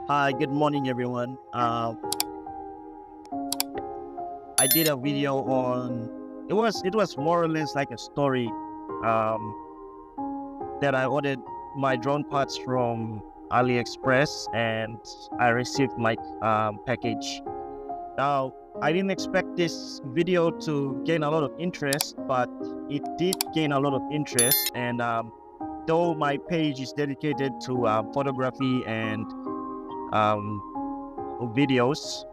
Hi, good morning, everyone. I did a video on it was more or less like a story um, that I ordered my drone parts from AliExpress and I received my package. Now I didn't expect this video to gain a lot of interest, but it did gain a lot of interest. And though my page is dedicated to photography and um, videos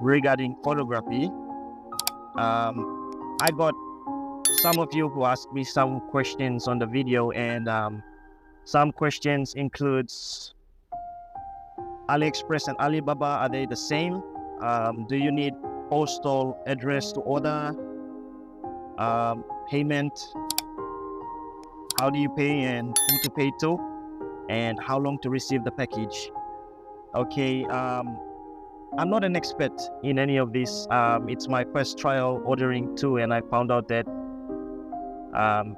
regarding photography. I got some of you who asked me some questions on the video, and some questions includes AliExpress and Alibaba. Are they the same? Do you need postal address to order? Payment? How do you pay and who to pay to? And how long to receive the package? Okay. I'm not an expert in any of this. It's my first trial ordering too, and I found out that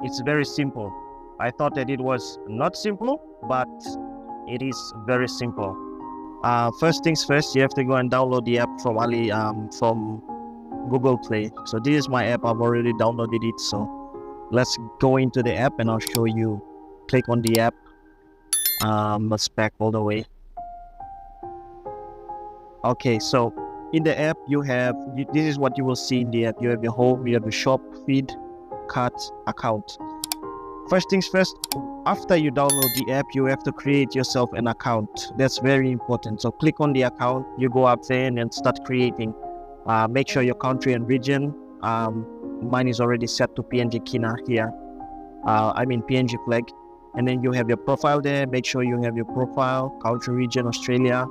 it's very simple. I thought that it was not simple, but it is very simple. First things first, you have to go and download the app from from Google Play. So this is my app. I've already downloaded it. So let's go into the app, and I'll show you. Click on the app. Let's back all the way. Okay, so in the app this is what you will see in the app. You have your home, you have your shop, feed, cart, account. First things first, after you download the app, you have to create yourself an account. That's very important. So click on the account, you go up there and then start creating. Make sure your country and region. Mine is already set to PNG Kina here. PNG flag. And then you have your profile there. Make sure you have your profile, country, region, Australia.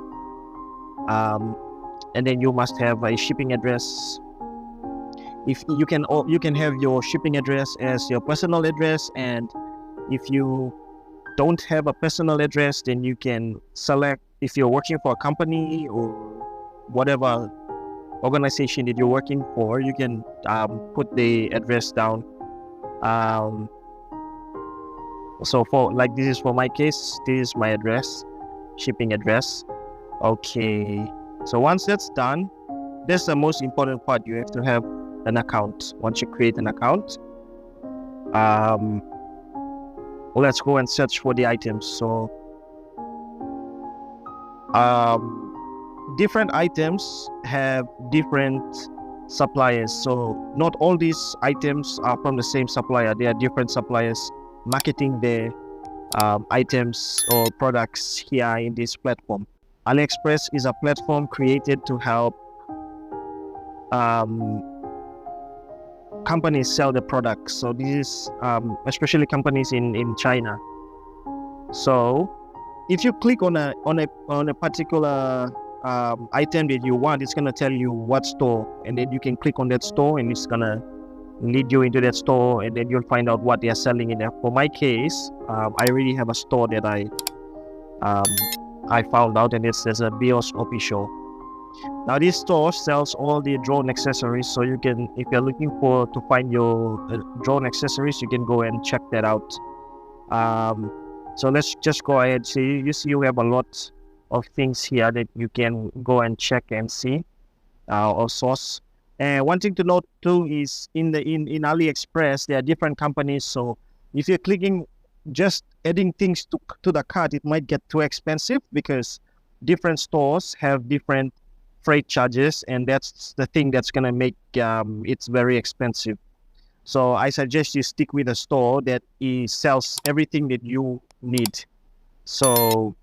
And then you must have a shipping address. If you can have your shipping address as your personal address, and if you don't have a personal address, then you can select, if you're working for a company or whatever organization that you're working for, you can put the address down. So for like, this is for my case, this is my address, shipping address. Okay, so once that's done, that's the most important part. You have to have an account. Once you create an account, let's go and search for the items. So different items have different suppliers. So not all these items are from the same supplier. They are different suppliers marketing their items or products here in this platform. AliExpress is a platform created to help companies sell the products. So this is especially companies in China. So if you click on a particular item that you want, it's gonna tell you what store, and then you can click on that store, and it's gonna lead you into that store, and then you'll find out what they are selling in there. For my case, I already have a store that I found out, and there's a BIOS official. Now this store sells all the drone accessories, so you can, if you're looking to find your drone accessories, you can go and check that out. So let's just go ahead. So you see you have a lot of things here that you can go and check and see or source. And one thing to note too is in AliExpress, there are different companies. So if you're clicking, just adding things to the cart, it might get too expensive because different stores have different freight charges, and that's the thing that's gonna make it's very expensive. So I suggest you stick with a store that sells everything that you need. So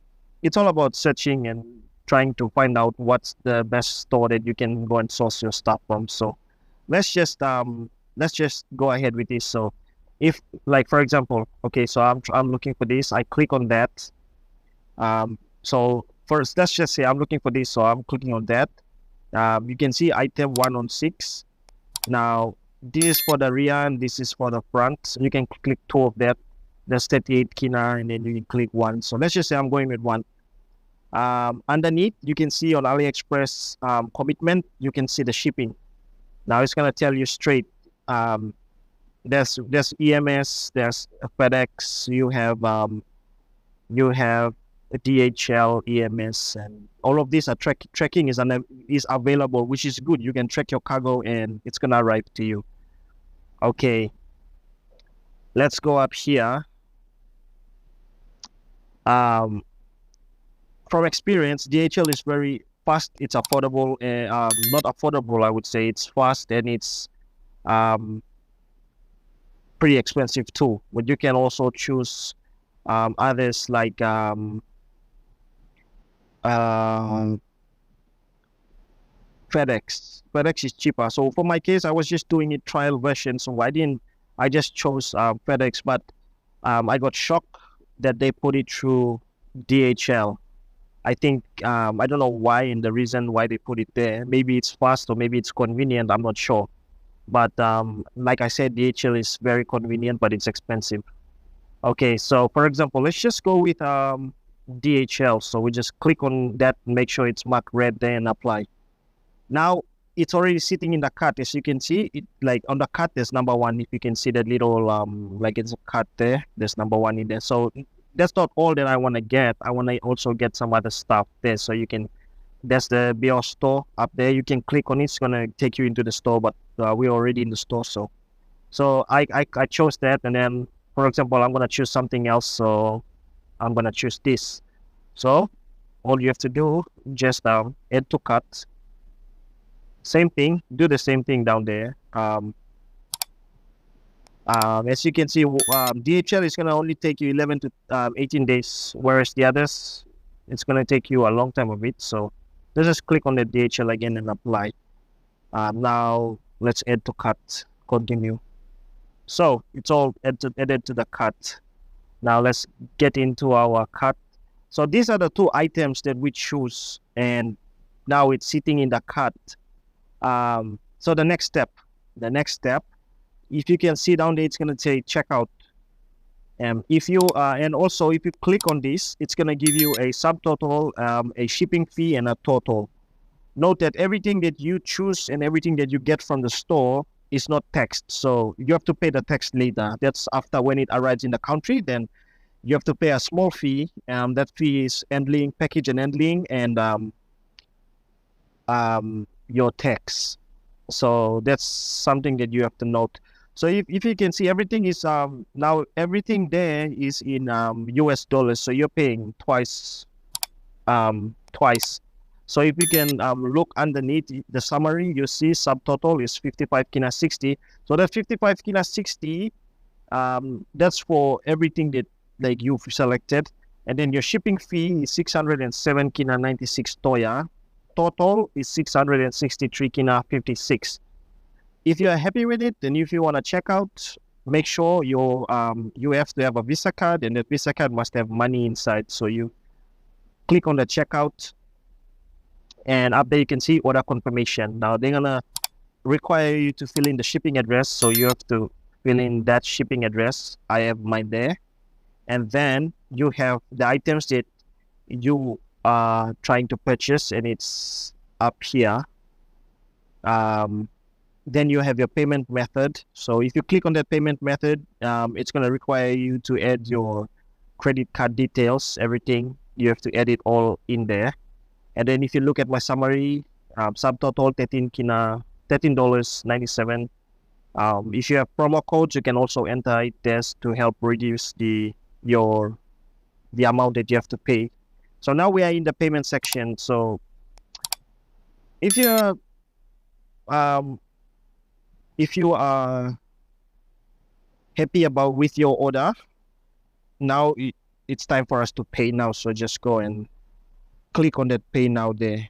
it's all about searching and trying to find out what's the best store that you can go and source your stuff from. So let's just go ahead with this. So if, like, for example, okay, so I'm looking for this, I click on that. So first, let's just say I'm looking for this, so I'm clicking on that. You can see item 1 on 6. Now this is for the rear and this is for the front. So you can click 2 of that. There's 38 Kina, and then you can click 1. So let's just say I'm going with 1. Underneath, you can see on AliExpress commitment, you can see the shipping. Now it's gonna tell you straight. There's EMS, there's FedEx, you have DHL, EMS, and all of these are tracking is available, which is good. You can track your cargo and it's gonna arrive to you. Okay, let's go up here. From experience, DHL is very fast. It's affordable. Not affordable, I would say. It's fast and it's pretty expensive too. But you can also choose others like FedEx. FedEx is cheaper. So for my case, I was just doing it trial version, so I just chose FedEx, but I got shocked that they put it through DHL. I think I don't know why and the reason why they put it there. Maybe it's fast or maybe it's convenient. I'm not sure. But like I said, DHL is very convenient, but it's expensive. Okay, so for example, let's just go with DHL. So we just click on that, make sure it's marked red there and apply. Now it's already sitting in the cart. As you can see, it like on the cart there's number 1. If you can see that little like it's a cart there, there's number 1 in there. So that's not all that I want to get. I want to also get some other stuff there. So you can, there's the BIOS store up there. You can click on it. It's gonna take you into the store, but we're already in the store. So I chose that, and then for example, I'm gonna choose something else. So I'm gonna choose this. So all you have to do, just add to cart. Same thing, do the same thing down there. As you can see, DHL is gonna only take you 11 to 18 days, whereas the others, it's gonna take you a long time of it. So let's just click on the DHL again and apply. Now let's add to cart, continue. So it's all added to the cart. Now let's get into our cart. So these are the 2 items that we choose, and now it's sitting in the cart. So the next step, if you can see down there, it's going to say checkout. If you and also if you click on this, it's going to give you a subtotal, a shipping fee, and a total. Note that everything that you choose and everything that you get from the store is not taxed, so you have to pay the tax later. That's after when it arrives in the country. Then you have to pay a small fee. That fee is handling, package and handling, and your tax. So that's something that you have to note. So if you can see, everything is now everything there is in US dollars, so you're paying twice. So if you can look underneath the summary, you see subtotal is 55 kina 60. So that 55 kina 60, that's for everything that like you've selected, and then your shipping fee is 607 kina 96 toya. Total is 663 kina 56. If you are happy with it, then if you want to check out, make sure you have to have a Visa card, and that Visa card must have money inside. So you click on the checkout, and up there you can see order confirmation. Now they're gonna require you to fill in the shipping address, so you have to fill in that shipping address. I have mine there, and then you have the items that you are trying to purchase, and it's up here. Then you have your payment method. So if you click on that payment method, it's going to require you to add your credit card details, everything. You have to add it all in there. And then if you look at my summary, subtotal $13.97. If you have promo codes, you can also enter it there to help reduce the amount that you have to pay. So now we are in the payment section. So if you are happy with your order, now it's time for us to pay now. So just go and click on that pay now there.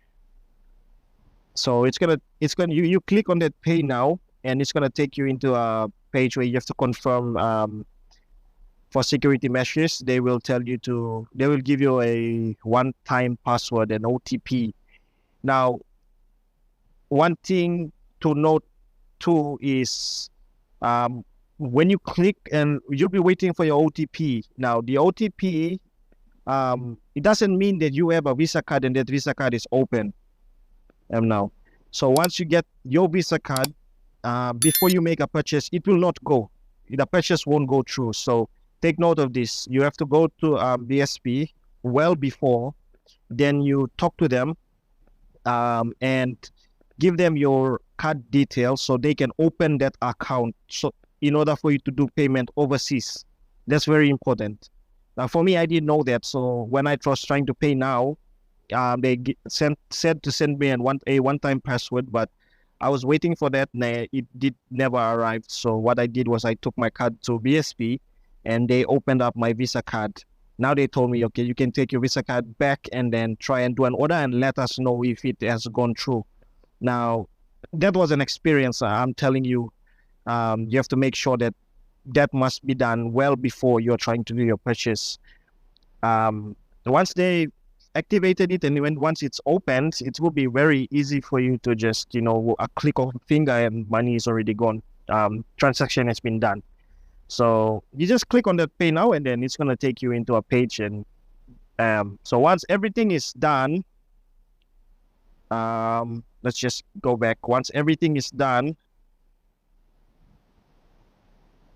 So you click on that pay now, and it's gonna take you into a page where you have to confirm. For security measures, they will give you a one-time password and OTP. Now, one thing to note too is when you click, and you'll be waiting for your OTP. Now, the OTP, it doesn't mean that you have a Visa card and that Visa card is open. Now, so once you get your Visa card, before you make a purchase, it will not go. The purchase won't go through. So take note of this. You have to go to BSP, well before. Then you talk to them and give them your card details so they can open that account. So in order for you to do payment overseas, that's very important. Now, for me, I didn't know that. So when I was trying to pay now, said to send me a one-time password, but I was waiting for that, and it did never arrive. So what I did was I took my card to BSP, and they opened up my Visa card. Now they told me, okay, you can take your Visa card back and then try and do an order and let us know if it has gone through. Now, that was an experience. I'm telling you, you have to make sure that that must be done well before you're trying to do your purchase. Once they activated it and once it's opened, it will be very easy for you to just, a click of a finger and money is already gone. Transaction has been done. So you just click on that pay now and then it's going to take you into a page. And so once everything is done, let's just go back. Once everything is done,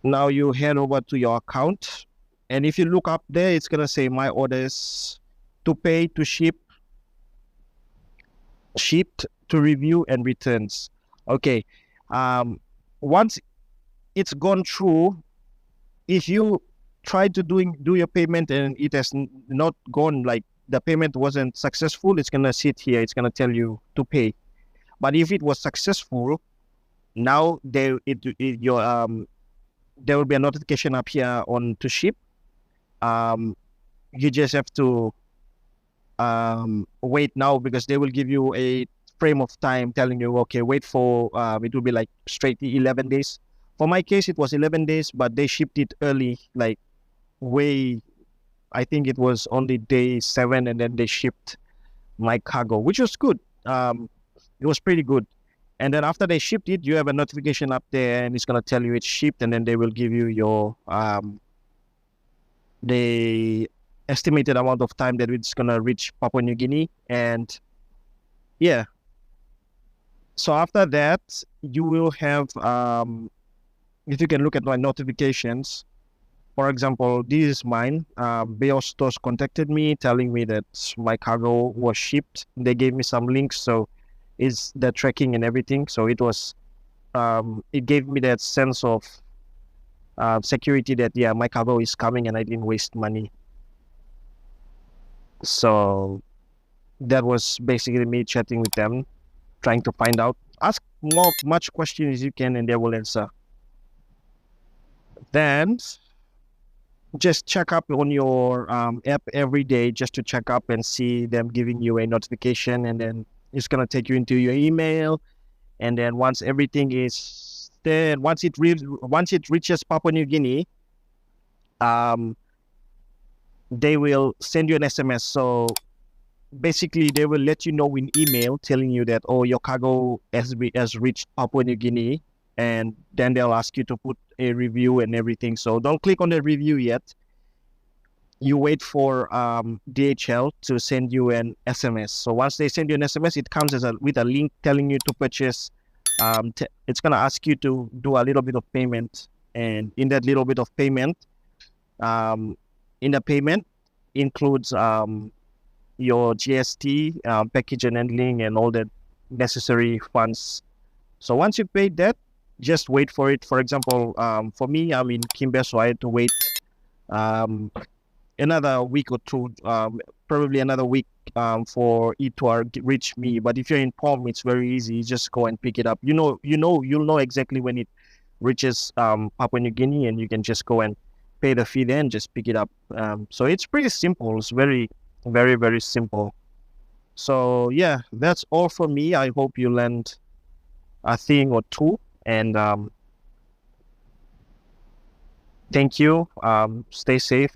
now you head over to your account. And if you look up there, it's going to say my orders, to pay, to ship, shipped, to review, and returns. Okay. Once it's gone through, if you try to do your payment and it has not gone, like the payment wasn't successful, it's going to sit here. It's going to tell you to pay. But if it was successful, now there will be a notification up here on to ship. You just have to wait now, because they will give you a frame of time telling you, okay, wait for it will be like straight 11 days. For my case, it was 11 days, but they shipped it early, like I think it was only day 7, and then they shipped my cargo, which was good. It was pretty good. And then after they shipped it, you have a notification up there, and it's going to tell you it's shipped, and then they will give you your the estimated amount of time that it's going to reach Papua New Guinea. And yeah, so after that, you will have, if you can look at my notifications, for example, this is mine. Bios Stores contacted me telling me that my cargo was shipped. They gave me some links, so it's the tracking and everything. So it was, it gave me that sense of security that, yeah, my cargo is coming and I didn't waste money. So that was basically me chatting with them, trying to find out. Ask much questions as you can, and they will answer. Then just check up on your app every day, just to check up and see them giving you a notification, and then it's gonna take you into your email. And then once everything is there, once it reaches Papua New Guinea, they will send you an SMS. So basically, they will let you know in email telling you that, oh, your cargo has reached Papua New Guinea, and then they'll ask you to put a review and everything. So don't click on the review yet. You wait for DHL to send you an SMS. So once they send you an SMS, it comes with a link telling you to purchase. It's gonna ask you to do a little bit of payment, and in that little bit of payment, in the payment includes your GST, package and handling, and all the necessary funds. So once you paid that, just wait for it. For example, for me, I'm in Kimbe, so I had to wait another week or two, probably another week for it to reach me. But if you're in Palm, it's very easy. You just go and pick it up. You'll know exactly when it reaches Papua New Guinea, and you can just go and pay the fee there and just pick it up. So it's pretty simple. It's very, very, very simple. So yeah, that's all for me. I hope you learned a thing or two, and thank you. Stay safe.